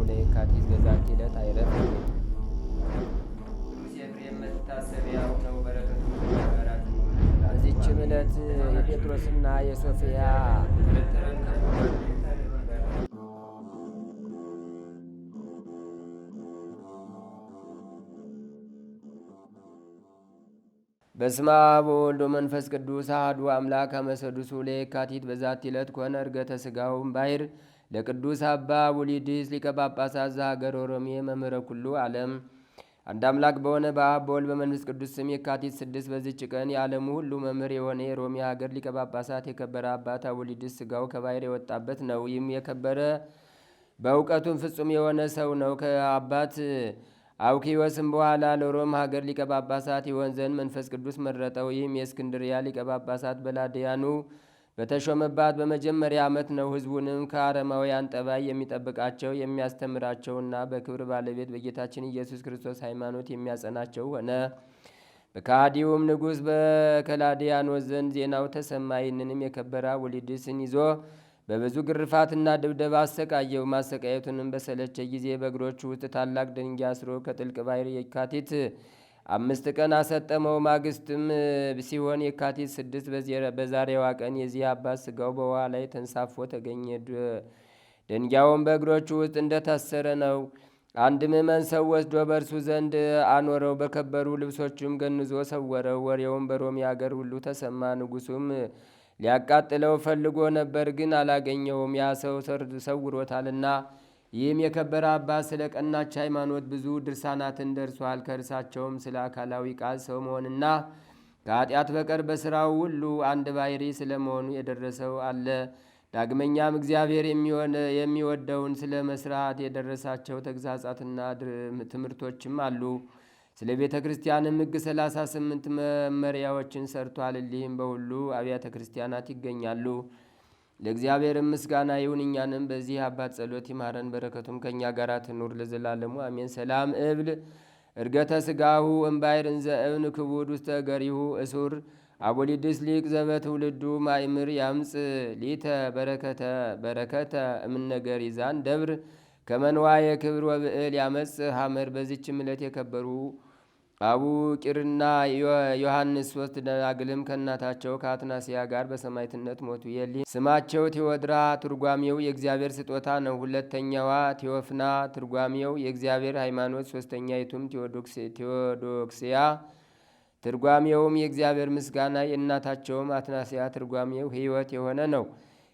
ለየካቲት በዛቲ ዕለት አይረፍ። ቅዱስ ኤፍሬም መታሰቢያው ነው። በረከቱ በዚችም ዕለት የጴጥሮስና የሶፊያ በስመ አብ ወወልድ ወመንፈስ ቅዱስ አሐዱ አምላክ አመሰዱሱ ለየካቲት በዛቲ ዕለት ኮነ ዕርገተ ሥጋው እምባሕር ለቅዱስ አባ ውሊድስ ሊቀ ጳጳሳት ዘሀገረ ሮሜ መምህረ ኩሉ ዓለም። አንድ አምላክ በሆነ በአብ በወልድ በመንፈስ ቅዱስ ስም የካቲት 6 በዚች ቀን የዓለሙ ሁሉ መምህር የሆነ የሮሜ ሀገር ሊቀ ጳጳሳት የከበረ አባት አቡሊድስ ሥጋው ከባሕር የወጣበት ነው። ይህም የከበረ በእውቀቱም ፍጹም የሆነ ሰው ነው። ከአባት አውኪዮስም በኋላ ለሮም ሀገር ሊቀ ጳጳሳት ይሆን ዘንድ መንፈስ ቅዱስ መረጠው። ይህም የእስክንድርያ ሊቀ ጳጳሳት በላዲያኑ በተሾመባት በመጀመሪያ ዓመት ነው። ሕዝቡንም ከአረማውያን ጠባይ የሚጠብቃቸው የሚያስተምራቸውና በክብር ባለቤት በጌታችን ኢየሱስ ክርስቶስ ሃይማኖት የሚያጸናቸው ሆነ። በካዲውም ንጉሥ በከላዲያኖስ ዘንድ ዜናው ተሰማ። ይህንንም የከበረ ውሊድስን ይዞ በብዙ ግርፋትና ድብደባ አሰቃየው። ማሰቃየቱንም በሰለቸ ጊዜ በእግሮቹ ውስጥ ታላቅ ድንጋይ አስሮ ከጥልቅ ባሕር የካቲት 5 ቀን አሰጠመው። ማግስትም ሲሆን የካቲት 6 በዛሬዋ ቀን የዚህ አባት ሥጋው በውሃ ላይ ተንሳፎ ተገኘ። ድንጋዩም በእግሮቹ ውስጥ እንደታሰረ ነው። አንድ ምዕመን ሰው ወስዶ በእርሱ ዘንድ አኖረው። በከበሩ ልብሶቹም ገንዞ ሰወረው። ወሬውም በሮሜ አገር ሁሉ ተሰማ። ንጉሡም ሊያቃጥለው ፈልጎ ነበር፣ ግን አላገኘውም፣ ያ ሰው ሰውሮታልና። ይህም የከበረ አባት ስለ ቀናች ሃይማኖት ብዙ ድርሳናትን ደርሷል። ከእርሳቸውም ስለ አካላዊ ቃል ሰው መሆንና ከኃጢአት በቀር በሥራው ሁሉ አንድ ባሕሪ ስለ መሆኑ የደረሰው አለ። ዳግመኛም እግዚአብሔር የሚወደውን ስለ መስራት የደረሳቸው ተግሣጻትና ትምህርቶችም አሉ። ስለ ቤተ ክርስቲያንም ሕግ 38 መመሪያዎችን ሰርቷል። እሊህም በሁሉ አብያተ ክርስቲያናት ይገኛሉ። ለእግዚአብሔርም ምስጋና ይሁን። እኛንም በዚህ አባት ጸሎት ይማረን፣ በረከቱም ከእኛ ጋር ትኑር ለዘላለሙ አሜን። ሰላም እብል ዕርገተ ሥጋሁ እምባሕር እንዘ እብን ክቡድ ውስተ ገሪሁ እሱር አቡሊድስ ሊቅ ዘበትውልዱ ማእምር ያምፅ ሊተ በረከተ እምነገር ይዛን ደብር ከመንዋየ ክብር ወብዕል ያመጽ ሐመር። በዚችም ዕለት የከበሩ አቡ ቂርና ዮሐንስ 3 ደናግልም ከእናታቸው ከአትናስያ ጋር በሰማዕትነት ሞቱ። የሊ ስማቸው ቴዎድራ ትርጓሜው የእግዚአብሔር ስጦታ ነው። ሁለተኛዋ ቴዎፍና ትርጓሜው የእግዚአብሔር ሃይማኖት፣ ሶስተኛይቱም ቴዎዶክስያ ትርጓሜውም የእግዚአብሔር ምስጋና፣ የእናታቸውም አትናስያ ትርጓሜው ሕይወት የሆነ ነው።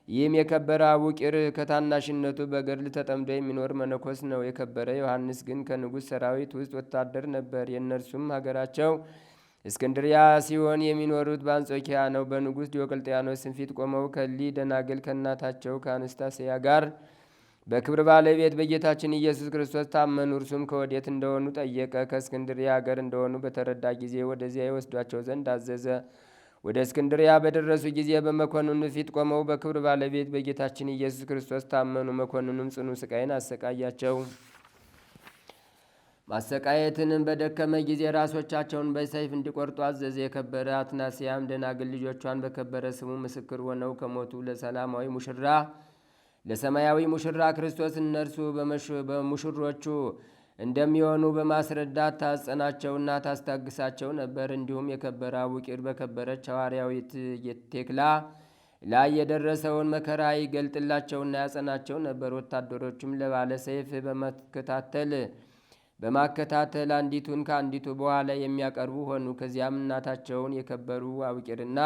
ይህም የከበረ አቡ ቂር ከታናሽነቱ በገድል ተጠምዶ የሚኖር መነኮስ ነው። የከበረ ዮሐንስ ግን ከንጉሥ ሰራዊት ውስጥ ወታደር ነበር። የእነርሱም ሀገራቸው እስክንድሪያ ሲሆን የሚኖሩት በአንጾኪያ ነው። በንጉሥ ዲዮቅልጥያኖስም ፊት ቆመው ከሊ ደናግል ከእናታቸው ከአንስታስያ ጋር በክብር ባለቤት በጌታችን ኢየሱስ ክርስቶስ ታመኑ። እርሱም ከወዴት እንደሆኑ ጠየቀ። ከእስክንድሪያ ሀገር እንደሆኑ በተረዳ ጊዜ ወደዚያ ይወስዷቸው ዘንድ አዘዘ። ወደ እስክንድሪያ በደረሱ ጊዜ በመኮንኑ ፊት ቆመው በክብር ባለቤት በጌታችን ኢየሱስ ክርስቶስ ታመኑ። መኮንኑም ጽኑ ስቃይን አሰቃያቸው። ማሰቃየትንም በደከመ ጊዜ ራሶቻቸውን በሰይፍ እንዲቆርጡ አዘዘ። የከበረ አትናስያም ደናግል ልጆቿን በከበረ ስሙ ምስክር ሆነው ከሞቱ ለሰላማዊ ሙሽራ ለሰማያዊ ሙሽራ ክርስቶስ እነርሱ በሙሽሮቹ እንደሚሆኑ በማስረዳት ታጸናቸውና ታስታግሳቸው ነበር። እንዲሁም የከበረ አቡ ቂር በከበረች ሐዋርያዊት ቴክላ ላይ የደረሰውን መከራ ይገልጥላቸውና ያጸናቸው ነበር። ወታደሮቹም ለባለ ሰይፍ በማከታተል አንዲቱን ከአንዲቱ በኋላ የሚያቀርቡ ሆኑ። ከዚያም እናታቸውን የከበሩ አቡ ቂርና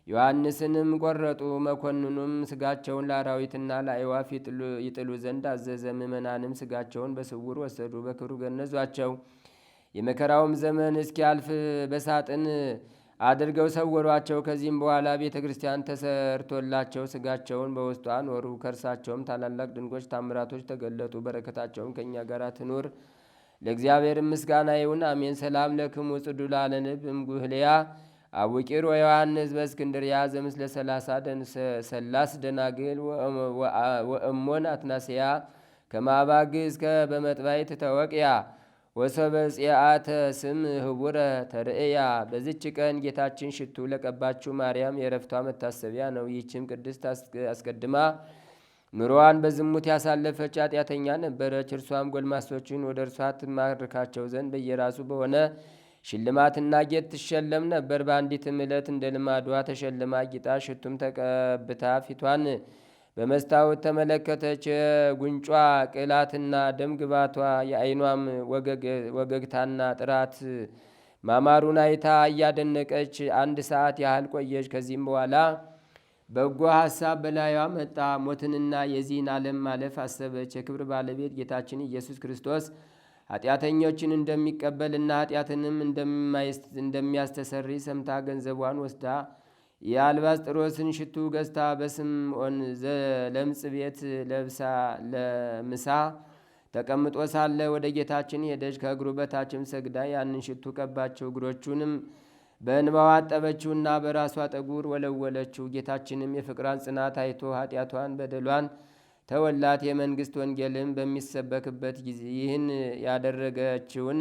ዮሐንስንም ቆረጡ። መኮንኑም ስጋቸውን ለአራዊትና ለአዕዋፍ ይጥሉ ዘንድ አዘዘ። ምእመናንም ስጋቸውን በስውር ወሰዱ፣ በክብሩ ገነዟቸው። የመከራውም ዘመን እስኪያልፍ በሳጥን አድርገው ሰወሯቸው። ከዚህም በኋላ ቤተ ክርስቲያን ተሰርቶላቸው ስጋቸውን በውስጧ ኖሩ። ከእርሳቸውም ታላላቅ ድንቆች ታምራቶች ተገለጡ። በረከታቸውም ከእኛ ጋር ትኑር ለእግዚአብሔር ምስጋና ይሁን አሜን። ሰላም ለክሙ ጽዱላነ ንብ እምጉህልያ አቡ ቂር ወዮሐንስ በእስክንድርያ ዘምስለ 30 ደናግል ወእሞን አትናስያ ከማባግ እስከ በመጥባይት ተወቅያ ወሰበጽያተ ስም ህቡረ ተርእያ። በዚች ቀን ጌታችን ሽቱ ለቀባችው ማርያም የረፍቷ መታሰቢያ ነው። ይህችም ቅድስት አስቀድማ ኑሮዋን በዝሙት ያሳለፈች ኃጢአተኛ ነበረች። እርሷም ጎልማሶችን ወደ እርሷ ትማርካቸው ዘንድ በየራሱ በሆነ ሽልማትና ጌጥ ትሸለም ነበር። በአንዲትም ዕለት እንደ ልማዷ ተሸልማ ጊጣ ሽቱም ተቀብታ ፊቷን በመስታወት ተመለከተች። የጉንጯ ቅላትና ደም ግባቷ የዓይኗም ወገግታና ጥራት ማማሩን አይታ እያደነቀች 1 ሰዓት ያህል ቆየች። ከዚህም በኋላ በጎ ሐሳብ በላዩዋ መጣ። ሞትንና የዚህን ዓለም ማለፍ አሰበች። የክብር ባለቤት ጌታችን ኢየሱስ ክርስቶስ ኃጢአተኞችን እንደሚቀበልና ኃጢአትንም እንደሚያስተሰሪ ሰምታ ገንዘቧን ወስዳ የአልባስጥሮስን ሽቱ ገዝታ በስምዖን ዘለምጽ ቤት ለምሳ ተቀምጦ ሳለ ወደ ጌታችን ሄደች። ከእግሩ በታችም ሰግዳ ያንን ሽቱ ቀባቸው። እግሮቹንም በእንባዋ አጠበችውና በራሷ ጠጉር ወለወለችው። ጌታችንም የፍቅሯን ጽናት አይቶ ኃጢአቷን በደሏን ተወላት። የመንግሥት ወንጌልም በሚሰበክበት ጊዜ ይህን ያደረገችውን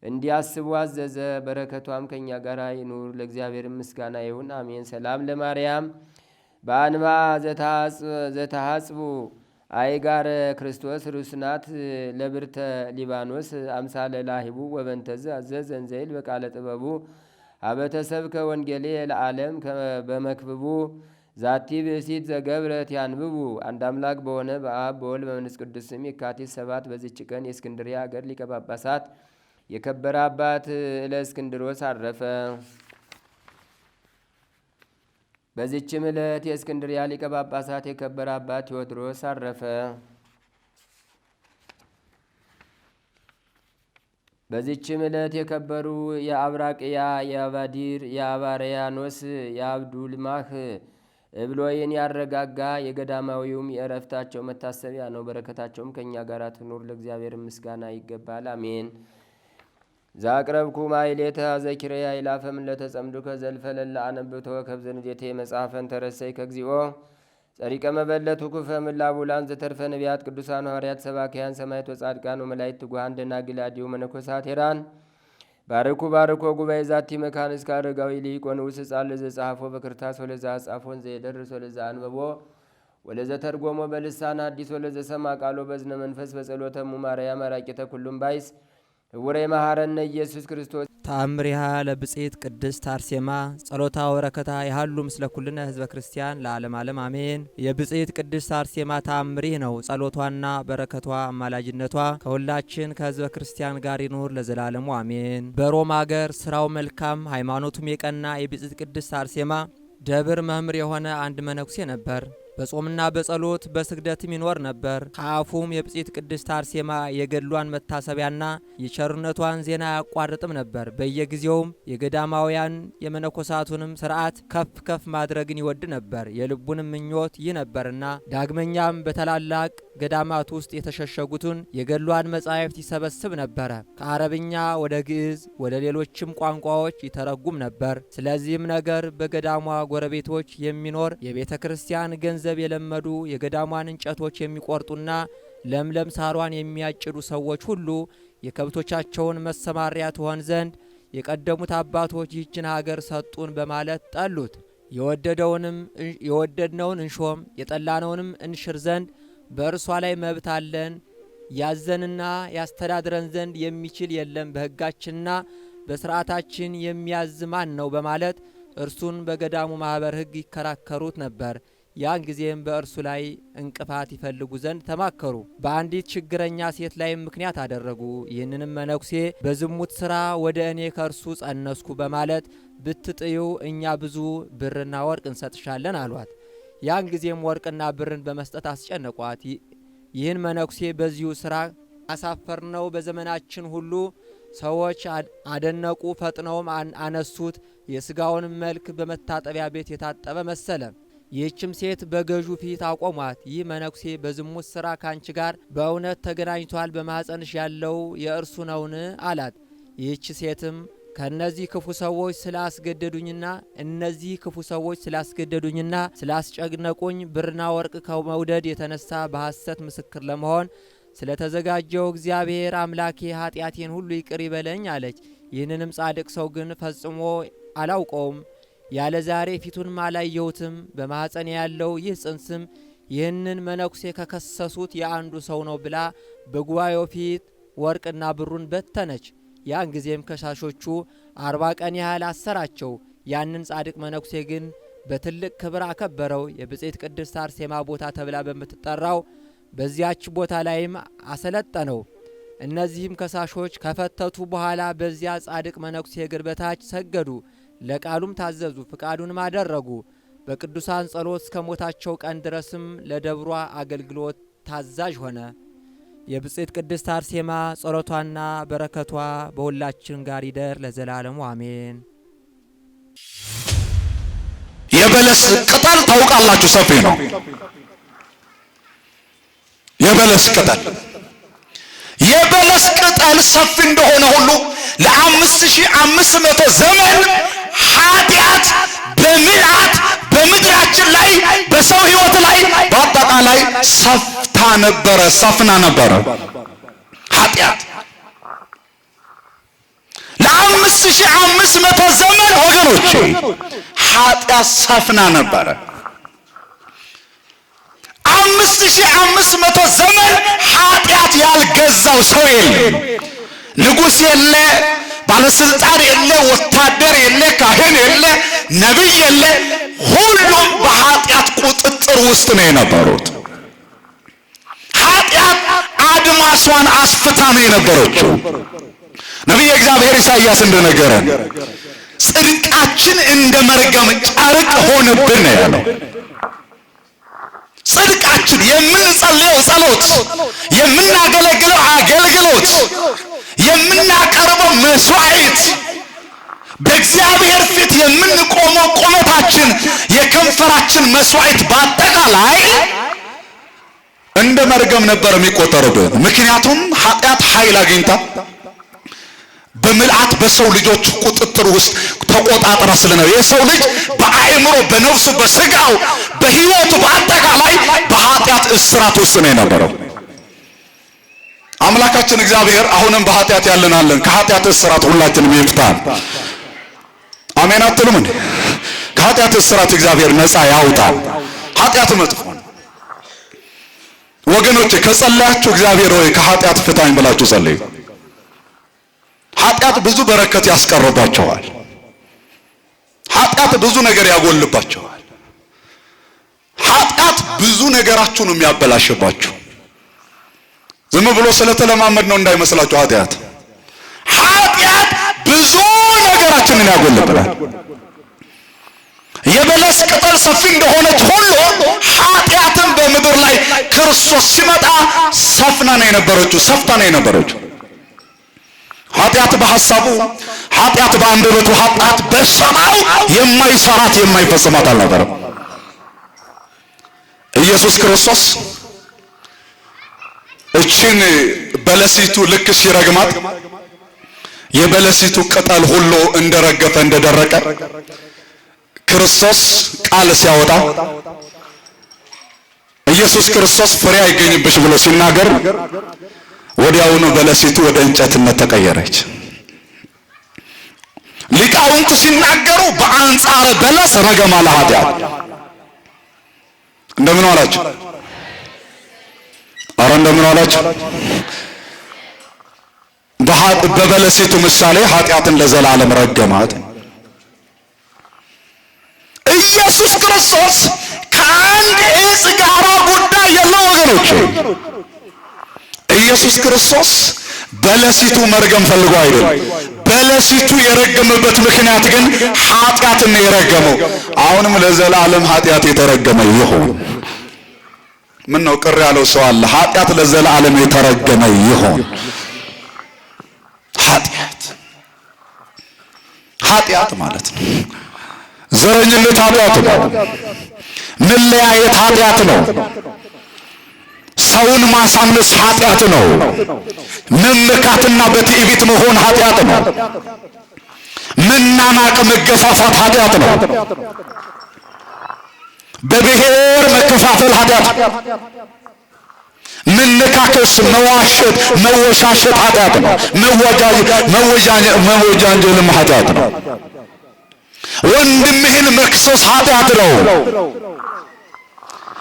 እንዲያስቡ አዘዘ። በረከቷም ከእኛ ጋር ይኑር ለእግዚአብሔር ምስጋና ይሁን አሜን። ሰላም ለማርያም በአንባ ዘታሐጽቡ አይጋረ ክርስቶስ ሩስናት ለብርተ ሊባኖስ አምሳለ ላሂቡ ወበንተዝ አዘዝ ዘንዘይል በቃለ ጥበቡ አበተሰብ ከወንጌሌ ለዓለም በመክብቡ ዛቲ ብእሲት ዘገብረት ያንብቡ። አንድ አምላክ በሆነ በአብ በወልድ በመንፈስ ቅዱስ ስም የካቲት 7 በዚች ቀን የእስክንድርያ ሀገር ሊቀ ጳጳሳት የከበረ አባት እለእስክንድሮስ አረፈ። በዚችም ዕለት የእስክንድርያ ሊቀ ጳጳሳት የከበረ አባት ቴዎድሮስ አረፈ። በዚችም ዕለት የከበሩ የአብራቅያ፣ የአባዲር፣ የአባርያኖስ፣ የአብዱልማህ እብሎይን ያረጋጋ የገዳማዊውም የእረፍታቸው መታሰቢያ ነው። በረከታቸውም ከእኛ ጋር ትኑር ለእግዚአብሔር ምስጋና ይገባል አሜን። ዛቅረብኩ ማይሌተ ዘኪረያ ይላፈም ለተጸምዱ ከዘልፈለላ አነብቶ ከብዘንዴቴ መጽሐፈን ተረሰይ ከግዚኦ ጸሪቀ መበለቱ ኩፈ ምላቡላን ዘተርፈ ነቢያት ቅዱሳን ሐዋርያት ሰባክያን ሰማዕት ወጻድቃን ወመላእክት ትጉሃን ደናግል አድኅው መነኮሳት ሄራን ባርኩ ባርኮ ጉባኤ ዛቲ መካን እስከ አረጋዊ ሊቅ ወንዑስ ሕፃን ለዘጸሐፎ በክርታስ ወለዛ ጻፎን ዘየደርስ ወለዛ አንበቦ ወለዘ ተርጎሞ በልሳን አዲስ ወለዘ ሰማ ቃሎ በዝነ መንፈስ በጸሎተ ሙማርያም አራቂተ ኩሉም ባይስ ህቡረ መሐረነ ኢየሱስ ክርስቶስ ተአምሪሃ ለብጽሕት ቅድስት አርሴማ ጸሎታ ወረከታ ያህሉ ምስለ ኩልነ ህዝበ ክርስቲያን ለዓለም ዓለም አሜን። የብጽሕት ቅድስት አርሴማ ተአምሪህ ነው። ጸሎቷና በረከቷ አማላጅነቷ ከሁላችን ከህዝበ ክርስቲያን ጋር ይኑር ለዘላለሙ አሜን። በሮም አገር ስራው መልካም ሃይማኖቱም የቀና የብጽሕት ቅድስት አርሴማ ደብር መምህር የሆነ አንድ መነኩሴ ነበር። በጾምና በጸሎት በስግደትም ይኖር ነበር። ከአፉም የብጽሕት ቅድስት አርሴማ የገድሏን መታሰቢያና የቸርነቷን ዜና አያቋርጥም ነበር። በየጊዜውም የገዳማውያን የመነኮሳቱንም ስርዓት ከፍ ከፍ ማድረግን ይወድ ነበር። የልቡንም ምኞት ይህ ነበርና ዳግመኛም በታላላቅ ገዳማት ውስጥ የተሸሸጉትን የገድሏን መጻሕፍት ይሰበስብ ነበረ። ከአረብኛ ወደ ግዕዝ ወደ ሌሎችም ቋንቋዎች ይተረጉም ነበር። ስለዚህም ነገር በገዳሟ ጎረቤቶች የሚኖር የቤተ ክርስቲያን ገንዘብ የለመዱ የገዳሟን እንጨቶች የሚቆርጡና ለምለም ሳሯን የሚያጭዱ ሰዎች ሁሉ የከብቶቻቸውን መሰማሪያ ትሆን ዘንድ የቀደሙት አባቶች ይህችን ሀገር ሰጡን በማለት ጠሉት። የወደድነውን እንሾም የጠላነውንም እንሽር ዘንድ በእርሷ ላይ መብት አለን። ያዘንና ያስተዳድረን ዘንድ የሚችል የለም። በሕጋችንና በሥርዓታችን የሚያዝ ማን ነው? በማለት እርሱን በገዳሙ ማኅበር ሕግ ይከራከሩት ነበር። ያን ጊዜም በእርሱ ላይ እንቅፋት ይፈልጉ ዘንድ ተማከሩ። በአንዲት ችግረኛ ሴት ላይም ምክንያት አደረጉ። ይህንንም መነኩሴ በዝሙት ሥራ ወደ እኔ ከእርሱ ጸነስኩ በማለት ብትጥዩ እኛ ብዙ ብርና ወርቅ እንሰጥሻለን አሏት። ያን ጊዜም ወርቅና ብርን በመስጠት አስጨነቋት። ይህን መነኩሴ በዚሁ ሥራ አሳፈርነው። በዘመናችን ሁሉ ሰዎች አደነቁ፣ ፈጥነውም አነሱት። የሥጋውን መልክ በመታጠቢያ ቤት የታጠበ መሰለ። ይህችም ሴት በገዡ ፊት አቆሟት። ይህ መነኩሴ በዝሙት ሥራ ካንቺ ጋር በእውነት ተገናኝቷል፣ በማኅፀንሽ ያለው የእርሱ ነውን? አላት። ይህች ሴትም ከእነዚህ ክፉ ሰዎች ስላስገደዱኝና ስላስጨነቁኝ ብርና ወርቅ ከመውደድ የተነሳ በሐሰት ምስክር ለመሆን ስለተዘጋጀው እግዚአብሔር አምላኬ ኃጢአቴን ሁሉ ይቅር ይበለኝ አለች። ይህንንም ጻድቅ ሰው ግን ፈጽሞ አላውቀውም፣ ያለ ዛሬ ፊቱንም አላየሁትም። በማኅፀኔ ያለው ይህ ጽንስም ይህንን መነኩሴ ከከሰሱት የአንዱ ሰው ነው ብላ በጉባኤው ፊት ወርቅና ብሩን በተነች። ያን ጊዜም ከሳሾቹ 40 ቀን ያህል አሰራቸው። ያንን ጻድቅ መነኩሴ ግን በትልቅ ክብር አከበረው። የብጽዕት ቅድስት አርሴማ ቦታ ተብላ በምትጠራው በዚያች ቦታ ላይም አሰለጠነው። እነዚህም ከሳሾች ከፈተቱ በኋላ በዚያ ጻድቅ መነኩሴ እግር በታች ሰገዱ፣ ለቃሉም ታዘዙ፣ ፍቃዱንም አደረጉ። በቅዱሳን ጸሎት እስከ ሞታቸው ቀን ድረስም ለደብሯ አገልግሎት ታዛዥ ሆነ። የብጽዕት ቅድስት አርሴማ ጸሎቷና በረከቷ በሁላችን ጋር ይደር ለዘላለሙ አሜን። የበለስ ቅጠል ታውቃላችሁ፣ ሰፊ ነው። የበለስ ቅጠል ሰፊ እንደሆነ ሁሉ ለ5500 ዘመን ኃጢአት በምልአት በምድራችን ላይ በሰው ሕይወት ላይ በአጠቃላይ ሰፍና ነበረ። ኃጢአት ለ5500 ዘመን ወገኖቼ ኃጢአት ሰፍና ነበረ። 5500 ዘመን ኃጢአት ያልገዛው ሰው የለም። ንጉሥ የለ፣ ባለስልጣን የለ፣ ወታደር የለ፣ ካህን የለ፣ ነቢይ የለ። ሁሉም በኃጢአት ቁጥጥር ውስጥ ነው የነበሩት። ኃጢአት አድማሷን አስፍታ ነው የነበረችው። ነቢይ እግዚአብሔር ኢሳይያስ እንደነገረን ጽድቃችን እንደ መርገም ጨርቅ ሆነብን ነው ያለው። ጽድቃችን የምንጸልየው ጸሎት፣ የምናገለግለው አገልግሎት፣ የምናቀርበው መስዋዕት፣ በእግዚአብሔር ፊት የምንቆመው ቁመታችን፣ የከንፈራችን መስዋዕት በአጠቃላይ እንደ መርገም ነበር የሚቆጠርብን። ምክንያቱም ኃጢአት ኃይል አግኝታ በምልአት በሰው ልጆች ቁጥጥር ውስጥ ተቆጣጥራ ስለነበር የሰው ልጅ በአእምሮ በነፍሱ በስጋው በሕይወቱ በአጠቃላይ በኃጢአት እስራት ውስጥ ነው የነበረው። አምላካችን እግዚአብሔር አሁንም በኃጢአት ያለናለን ከኃጢአት እስራት ሁላችንም ይፍታን። አሜን አትሉም እንዴ? ከኃጢአት እስራት እግዚአብሔር ነፃ ያውጣል። ኃጢአት መጥፎ ነው ወገኖቼ። ከጸለያችሁ እግዚአብሔር ሆይ ከኃጢአት ፍታኝ ብላችሁ ጸልዩ። ኃጢአት ብዙ በረከት ያስቀርባቸዋል። ኃጢአት ብዙ ነገር ያጎልባቸዋል። ኃጢአት ብዙ ነገራችሁን የሚያበላሽባችሁ ዝም ብሎ ስለተለማመድ ነው እንዳይመስላችሁ። ኃጢአት ብዙ ነገራችንን ያጎልብናል። የበለስ ቅጠል ሰፊ እንደሆነች ሁሉ ኃጢአትን በምድር ላይ ክርስቶስ ሲመጣ ሰፍታ ነው የነበረችው። ኃጢአት በሐሳቡ፣ ኃጢአት በአንደበቱ፣ ኃጢአት በሰማው የማይሰራት የማይፈጽማት አልነበረም። ኢየሱስ ክርስቶስ እችን በለሲቱ ልክ ሲረግማት የበለሲቱ ቅጠል ሁሉ እንደረገፈ እንደደረቀ ክርስቶስ ቃል ሲያወጣ ኢየሱስ ክርስቶስ ፍሬ አይገኝብሽ ብሎ ሲናገር ወዲያውኑ በለሲቱ ወደ እንጨትነት ተቀየረች። ሊቃውንቱ ሲናገሩ በአንጻረ በለስ ረገማ ለኃጢአት። እንደምን ዋላችሁ? ኧረ እንደምን ዋላችሁ? በበለሲቱ ምሳሌ ኃጢአትን ለዘላለም ረገማት። ኢየሱስ ክርስቶስ ከአንድ ዕፅ ጋር ጉዳይ የለው ወገኖቼ። ኢየሱስ ክርስቶስ በለሲቱ መርገም ፈልጎ አይደለም። በለሲቱ የረገመበት ምክንያት ግን ኃጢአትን ነው የረገመው። አሁንም ለዘላለም ኃጢአት የተረገመ ይሁን። ምን ነው ቅር ያለው ሰው አለ? ኃጢአት ለዘላለም የተረገመ ይሁን። ኃጢአት ማለት ነው ዘረኝነት ኃጢአት ነው። መለያየት ኃጢአት ነው። ሰውን ማሳነስ ኃጢአት ነው። መመካትና በትዕቢት መሆን ኃጢአት ነው። መናናቅ፣ መገፋፋት ኃጢአት ነው። በብሔር መከፋፈል ኃጢአት፣ መነካከስ፣ መዋሸት፣ መወሻሸት ኃጢአት ነው። መወጃጀልም ኃጢአት ነው። ወንድምህን መክሰስ ኃጢአት ነው።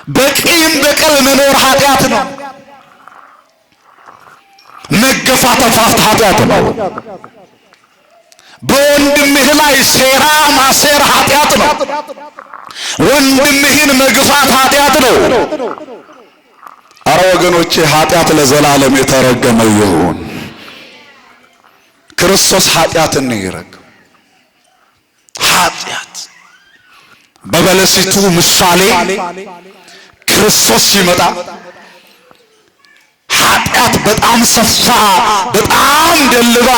በቂም በቀል መኖር ኃጢአት ነው። መገፋፋት ኃጢአት ነው። በወንድምህ ላይ ሴራ ማሴር ኃጢአት ነው። ወንድምህን መግፋት ኃጢአት ነው። አረ ወገኖቼ ኃጢአት ለዘላለም የተረገመ ይሁን። ክርስቶስ ኃጢአትን ይረግም። ኃጢአት በበለሲቱ ምሳሌ ክርስቶስ ሲመጣ ኃጢአት በጣም ሰፋ፣ በጣም ደልባ፣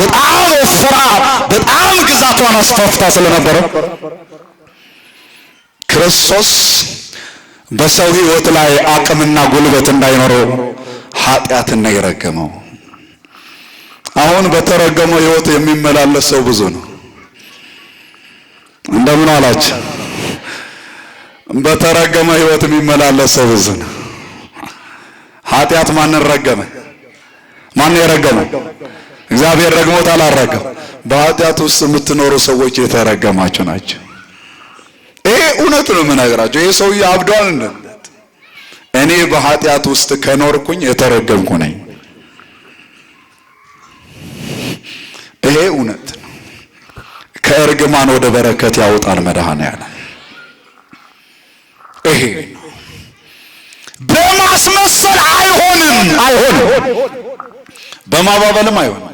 በጣም ወፍራ፣ በጣም ግዛቷን አስፋፍታ ስለነበረ ክርስቶስ በሰው ሕይወት ላይ አቅምና ጉልበት እንዳይኖረው ኃጢአትን ነው የረገመው። አሁን በተረገመው ሕይወት የሚመላለስ ሰው ብዙ ነው። እንደምን አላችሁ? በተረገመ ሕይወት የሚመላለስ ሰው ብዙ ነው። ኃጢአት ማንን ረገመ? ማን የረገመው? እግዚአብሔር ረግሞት አላረገም። በኃጢአት ውስጥ የምትኖሩ ሰዎች የተረገማችሁ ናቸው። ይሄ እውነት ነው የምነግራቸው። ይሄ ሰውዬ አብዷል እንደት እኔ በኃጢአት ውስጥ ከኖርኩኝ የተረገምኩ ነኝ። ይሄ እውነት ነው። ከእርግማን ወደ በረከት ያወጣል መድኃኔዓለም። ይሄ በማስመሰል አይሆንም፣ በማባበልም አይሆንም።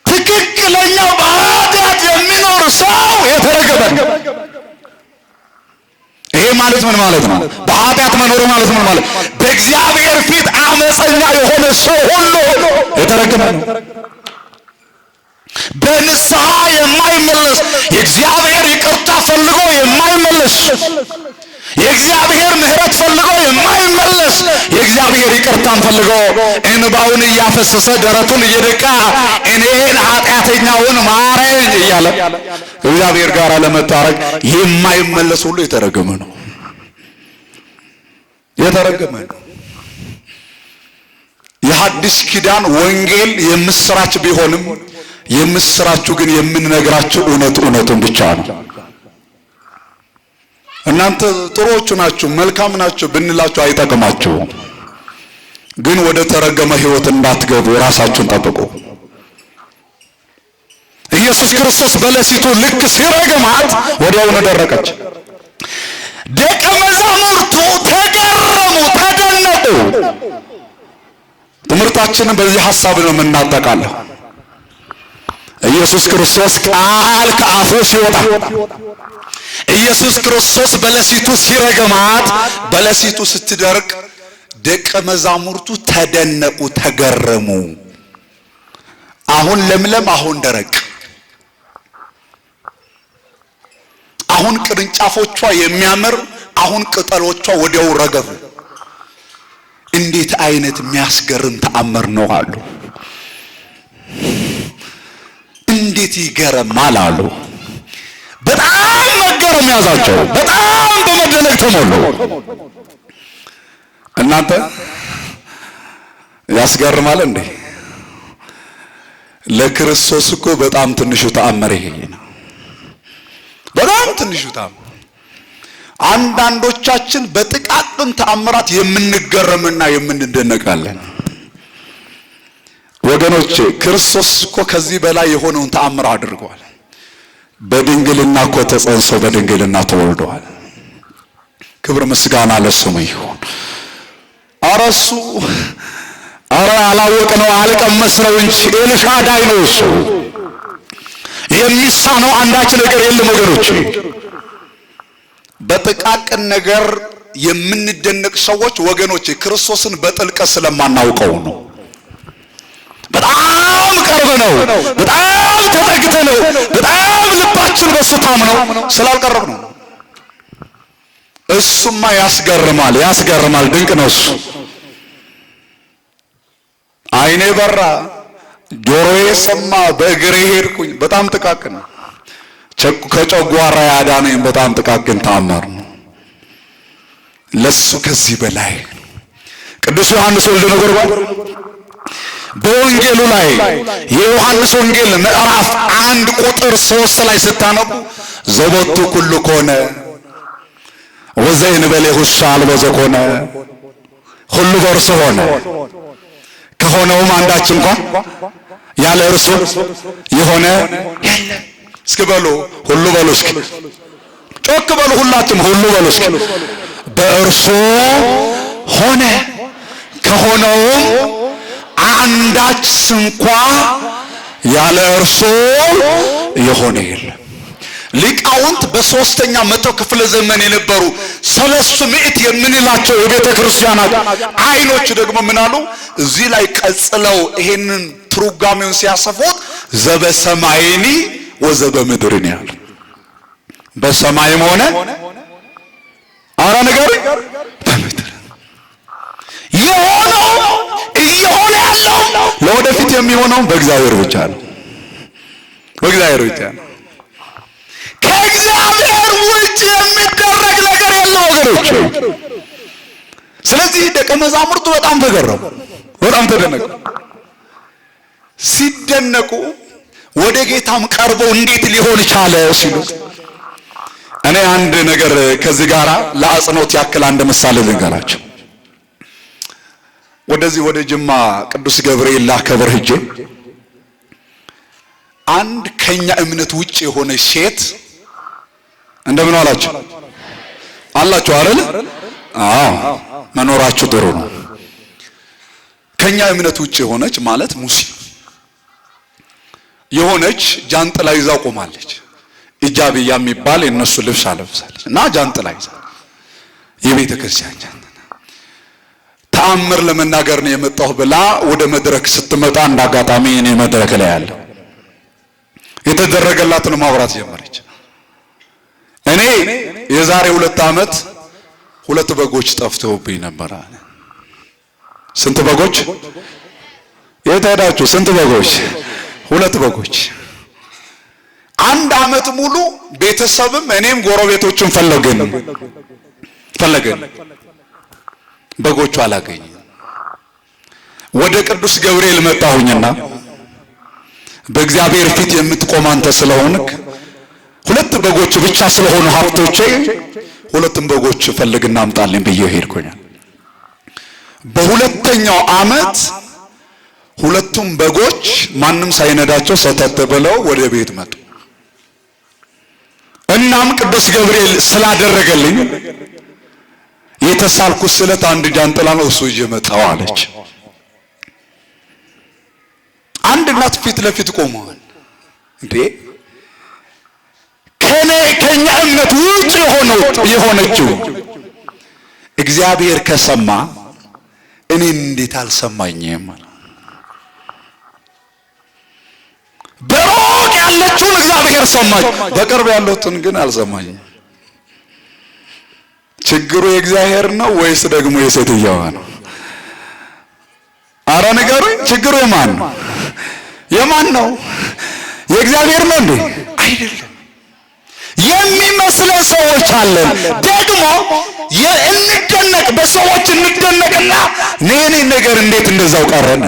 ትክክለኛው በኃጢአት የሚኖር ሰው የተረገመ ነው። ይሄ ማለት ምን ማለት ነው? በኃጢአት መኖር ማለት ምን ማለት? በእግዚአብሔር ፊት አመፀኛ የሆነ ሰው ሁሉ የተረገመ ነው። በንስሐ የማይመለስ የእግዚአብሔር ይቅርታ ፈልጎ የማይመለስ የእግዚአብሔር ምሕረት ፈልጎ የማይመለስ የእግዚአብሔር ይቅርታን ፈልጎ እንባውን እያፈሰሰ ደረቱን እየደቃ እኔን ኃጢአተኛውን ማረኝ እያለ እግዚአብሔር ጋር ለመታረቅ የማይመለስ ሁሉ የተረገመ ነው። የተረገመ ነው። የሐዲስ ኪዳን ወንጌል የምስራች ቢሆንም የምስራቹ ግን የምንነግራችሁ እውነቱን ብቻ ነው። እናንተ ጥሩዎቹ ናችሁ፣ መልካም ናችሁ ብንላችሁ አይጠቅማችሁም። ግን ወደ ተረገመ ሕይወት እንዳትገቡ ራሳችሁን ጠብቁ። ኢየሱስ ክርስቶስ በለሲቱ ልክ ሲረግማት ወዲያውኑ ደረቀች። ደቀ መዛሙርቱ ተገረሙ፣ ተደነቁ። ትምህርታችንን በዚህ ሐሳብ ነው የምናጠቃለው። ኢየሱስ ክርስቶስ ቃል ከአፉ ሲወጣ ኢየሱስ ክርስቶስ በለሲቱ ሲረግማት በለሲቱ ስትደርቅ ደቀ መዛሙርቱ ተደነቁ፣ ተገረሙ። አሁን ለምለም፣ አሁን ደረቅ፣ አሁን ቅርንጫፎቿ የሚያምር፣ አሁን ቅጠሎቿ ወዲያው ረገፉ። እንዴት አይነት የሚያስገርም ተአምር ነው አሉ። እንዴት ይገርማል አሉ። በጣም መገረም ያዛቸው። በጣም በመደነቅ ተሞሉ። እናንተ ያስገርማል እንዴ? ለክርስቶስ እኮ በጣም ትንሹ ተአምር ይሄ ነው። በጣም ትንሹ ተአምር። አንዳንዶቻችን በጥቃቅን ተአምራት የምንገረምና የምንደነቃለን። ወገኖቼ ክርስቶስ እኮ ከዚህ በላይ የሆነውን ተአምር አድርጓል። በድንግልና እኮ ተጸንሶ በድንግልና ተወልዷል። ክብር ምስጋና ለስሙ ይሁን። አረሱ አላወቅነው አልቀመስነው እንጂ ኤልሻዳይ ነው እሱ። የሚሳነው አንዳች ነገር የለም ወገኖቼ። በጥቃቅን ነገር የምንደነቅ ሰዎች ወገኖቼ ክርስቶስን በጥልቀት ስለማናውቀው ነው። በጣም ቅርብ ነው፣ በጣም ተጠግተ ነው፣ በጣም ልባችን በሱ ታምነው ስላልቀረብ ነው። እሱማ ያስገርማል፣ ድንቅ ነው እሱ። አይኔ በራ፣ ጆሮዬ ሰማ፣ በእግሬ ሄድኩኝ። በጣም ጥቃቅን ነው። ከጨጓራ ያዳነኝ በጣም ጥቃቅን ተአምር ነው። ለሱ ከዚህ በላይ ቅዱስ ዮሐንስ ወልደ ነጎድጓድ በወንጌሉ ላይ የዮሐንስ ወንጌል ምዕራፍ 1 ቁጥር 3 ላይ ስታነቡ ዘቦቱ ኩሉ ኮነ ወዘእንበሌሁ አልቦ ዘኮነ ሁሉ በእርሱ ሆነ ከሆነውም አንዳች እንኳን ያለ እርሱ የሆነ የለም። እስኪ በሉ ሁሉ በሉ እስኪ ጮክ በሉ ሁላችሁም ሁሉ በሉ እስኪ በእርሱ ሆነ ከሆነውም አንዳች እንኳ ያለ እርሱ የሆነ የለም። ሊቃውንት በሶስተኛ መቶ ክፍለ ዘመን የነበሩ ሰለስቱ ምዕት የምንላቸው የቤተ ክርስቲያናት አይኖች ደግሞ ምን አሉ? እዚህ ላይ ቀጽለው ይሄንን ትርጓሜውን ሲያሰፉት ዘበሰማይኒ ወዘበምድርኒ ያሉ በሰማይም ሆነ አራ ነገር በምድር የሆነው እየሆነ ያለው ለወደፊት የሚሆነው በእግዚአብሔር ብቻ ነው። በእግዚአብሔር ብቻ ነው። ከእግዚአብሔር ውጭ የሚደረግ ነገር የለም ወገኖች። ስለዚህ ደቀ መዛሙርቱ በጣም ተገረሙ፣ በጣም ተደነቁ። ሲደነቁ ወደ ጌታም ቀርበው እንዴት ሊሆን ቻለ ሲሉ እኔ አንድ ነገር ከዚህ ጋር ለአጽንኦት ያክል አንድ ምሳሌ ልንገራቸው። ወደዚህ ወደ ጅማ ቅዱስ ገብርኤል ላከብር ሄጄ አንድ ከኛ እምነት ውጭ የሆነ ሴት እንደምን አላችሁ አላችሁ አይደል? አዎ መኖራችሁ ጥሩ ነው። ከኛ እምነት ውጭ የሆነች ማለት ሙስሊም የሆነች ጃንጥላ ይዛ ቆማለች። ኢጃብያ የሚባል የነሱ ልብስ አለብሳለች እና ጃንጥላ ይዛ የቤተ ክርስቲያን ጃንጥላ ተአምር ለመናገር ነው የመጣሁ ብላ ወደ መድረክ ስትመጣ እንዳጋጣሚ እኔ መድረክ ላይ ያለ የተደረገላትን ማውራት ጀመረች። እኔ የዛሬ 2 ዓመት 2 በጎች ጠፍተውብኝ ነበር። ስንት በጎች? የት ሄዳችሁ? ስንት በጎች? 2 በጎች። 1 ዓመት ሙሉ ቤተሰብም እኔም ጎረቤቶችን ፈለገን በጎቹ አላገኘን። ወደ ቅዱስ ገብርኤል መጣሁኝና በእግዚአብሔር ፊት የምትቆም አንተ ስለሆንክ 2 በጎች ብቻ ስለሆኑ ሀብቶቼ 2 በጎች ፈልግና አምጣልኝ ብዬ ሄድኩኝ። በሁለተኛው ዓመት 2 በጎች ማንም ሳይነዳቸው ሰተት ብለው ወደ ቤት መጡ። እናም ቅዱስ ገብርኤል ስላደረገልኝ የተሳልኩት ስለት አንድ ጃንጥላ ነው፣ እሱ ይዤ መጣሁ አለች። አንድ እናት ፊት ለፊት ቆመዋል። እንዴ ከኛ እምነት ውጭ የሆነችው እግዚአብሔር ከሰማ እኔን እንዴት አልሰማኝም? በሩቅ ያለችውን እግዚአብሔር ሰማኝ፣ በቅርብ ያሉትን ግን አልሰማኝም። ችግሩ የእግዚአብሔር ነው ወይስ ደግሞ የሴትየዋ ነው? አረ ንገሩኝ፣ ችግሩ የማን ነው? የማን ነው? የእግዚአብሔር ነው እንዴ? አይደለም። የሚመስለን ሰዎች አለን። ደግሞ እንደነቅ በሰዎች እንደነቅና ነኔ ነገር እንዴት እንደዛው ቀረን?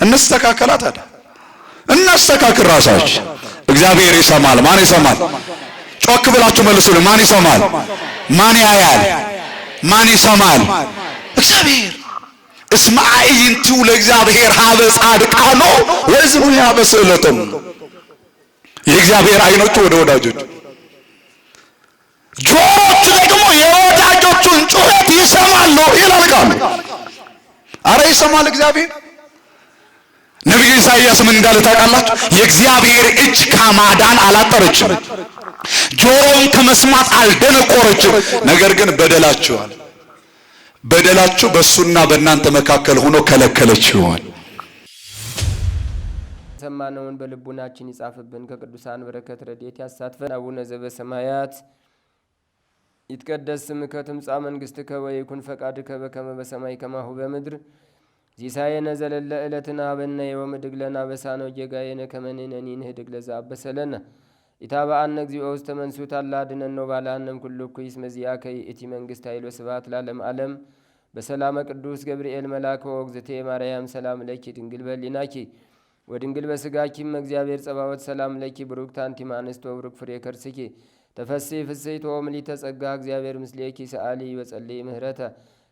እንስተካከላት አይደል? እናስተካክል ራሳችን። እግዚአብሔር ይሰማል። ማን ይሰማል? ጮክ ብላችሁ መልሱልኝ። ማን ይሰማል? ማን ያያል? ማን ይሰማል? እግዚአብሔር። እስመ አዕይንቱ ለእግዚአብሔር ሀበ ጻድቃኖ ወእዝኑ ሀበ ስእለቶሙ። የእግዚአብሔር አይኖቹ ወደ ወዳጆቹ፣ ጆሮቹ ደግሞ የወዳጆቹን ጩኸት ይሰማሉ ይላል ቃሉ። አረ ይሰማል እግዚአብሔር። ነቢዩ ኢሳይያስ ምን እንዳለ ታውቃላችሁ? የእግዚአብሔር እጅ ከማዳን አላጠረችም፣ ጆሮም ከመስማት አልደነቆረችም። ነገር ግን በደላችሁ በእሱና በእናንተ መካከል ሆኖ ከለከለችዋል። ሰማነውን በልቡናችን ይጻፍብን፣ ከቅዱሳን በረከት ረድኤት ያሳትፈን። አቡነ ዘበሰማያት ይትቀደስ ስምከ ትምጻእ መንግሥትከ ወይኩን ፈቃድከ በከመ በሰማይ ከማሁ በምድር ሲሳየነ ዘለለ ዕለትነ ሀበነ ዮም ወኅድግ ለነ አበሳነ ወጌጋየነ ከመ ንሕነኒ ንኅድግ ለዘአበሰ ለነ ኢታብአነ እግዚኦ ውስተ መንሱት አላ አድኅነነ ወባልሐነ እምኩሉ እኩይ እስመ ዚአከ ይእቲ መንግሥት ኃይል ወስብሐት ለዓለመ ዓለም። በሰላመ ቅዱስ ገብርኤል መልአከ ወእግዝእትየ ማርያም ሰላም ለኪ ድንግል በኅሊናኪ ወድንግል በሥጋኪም እግዚአብሔር ጸባዖት ሰላም ለኪ ብሩክት አንቲ እምአንስት ወብሩክ ፍሬ ከርስኪ ተፈሲ ፍስሕቶ ምልዕተ ጸጋ እግዚአብሔር ምስሌኪ ሰአሊ ወጸልይ ምህረተ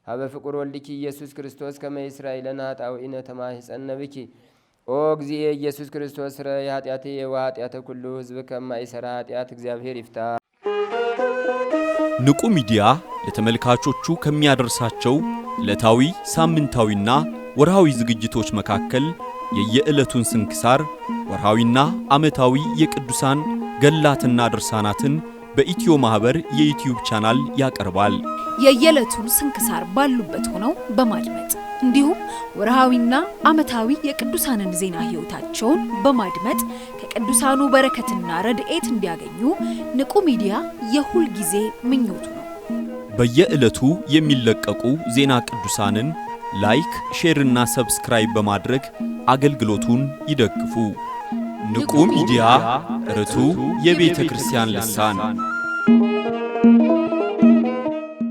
ሀበ ፍቁር ወልድኪ ኢየሱስ ክርስቶስ ከመ ይስራኤለነ ኃጣውኢነ ተማኅፀነ ብኪ ኦ እግዚእ ኢየሱስ ክርስቶስ ስረይ ኃጢአትየ ወኃጢአተ ኩሉ ሕዝብ ከማይሠራ ኃጢአት እግዚአብሔር ይፍታ። ንቁ ሚዲያ ለተመልካቾቹ ከሚያደርሳቸው ዕለታዊ ሳምንታዊና ወርሃዊ ዝግጅቶች መካከል የየዕለቱን ስንክሳር ወርሃዊና ዓመታዊ የቅዱሳን ገላትና ድርሳናትን በኢትዮ ማህበር የዩቲዩብ ቻናል ያቀርባል። የየዕለቱን ስንክሳር ባሉበት ሆነው በማድመጥ እንዲሁም ወርሃዊና ዓመታዊ የቅዱሳንን ዜና ሕይወታቸውን በማድመጥ ከቅዱሳኑ በረከትና ረድኤት እንዲያገኙ ንቁ ሚዲያ የሁል ጊዜ ምኞቱ ነው። በየዕለቱ የሚለቀቁ ዜና ቅዱሳንን ላይክ፣ ሼር እና ሰብስክራይብ በማድረግ አገልግሎቱን ይደግፉ። ንቁ ሚዲያ ርቱ የቤተ ክርስቲያን ልሳን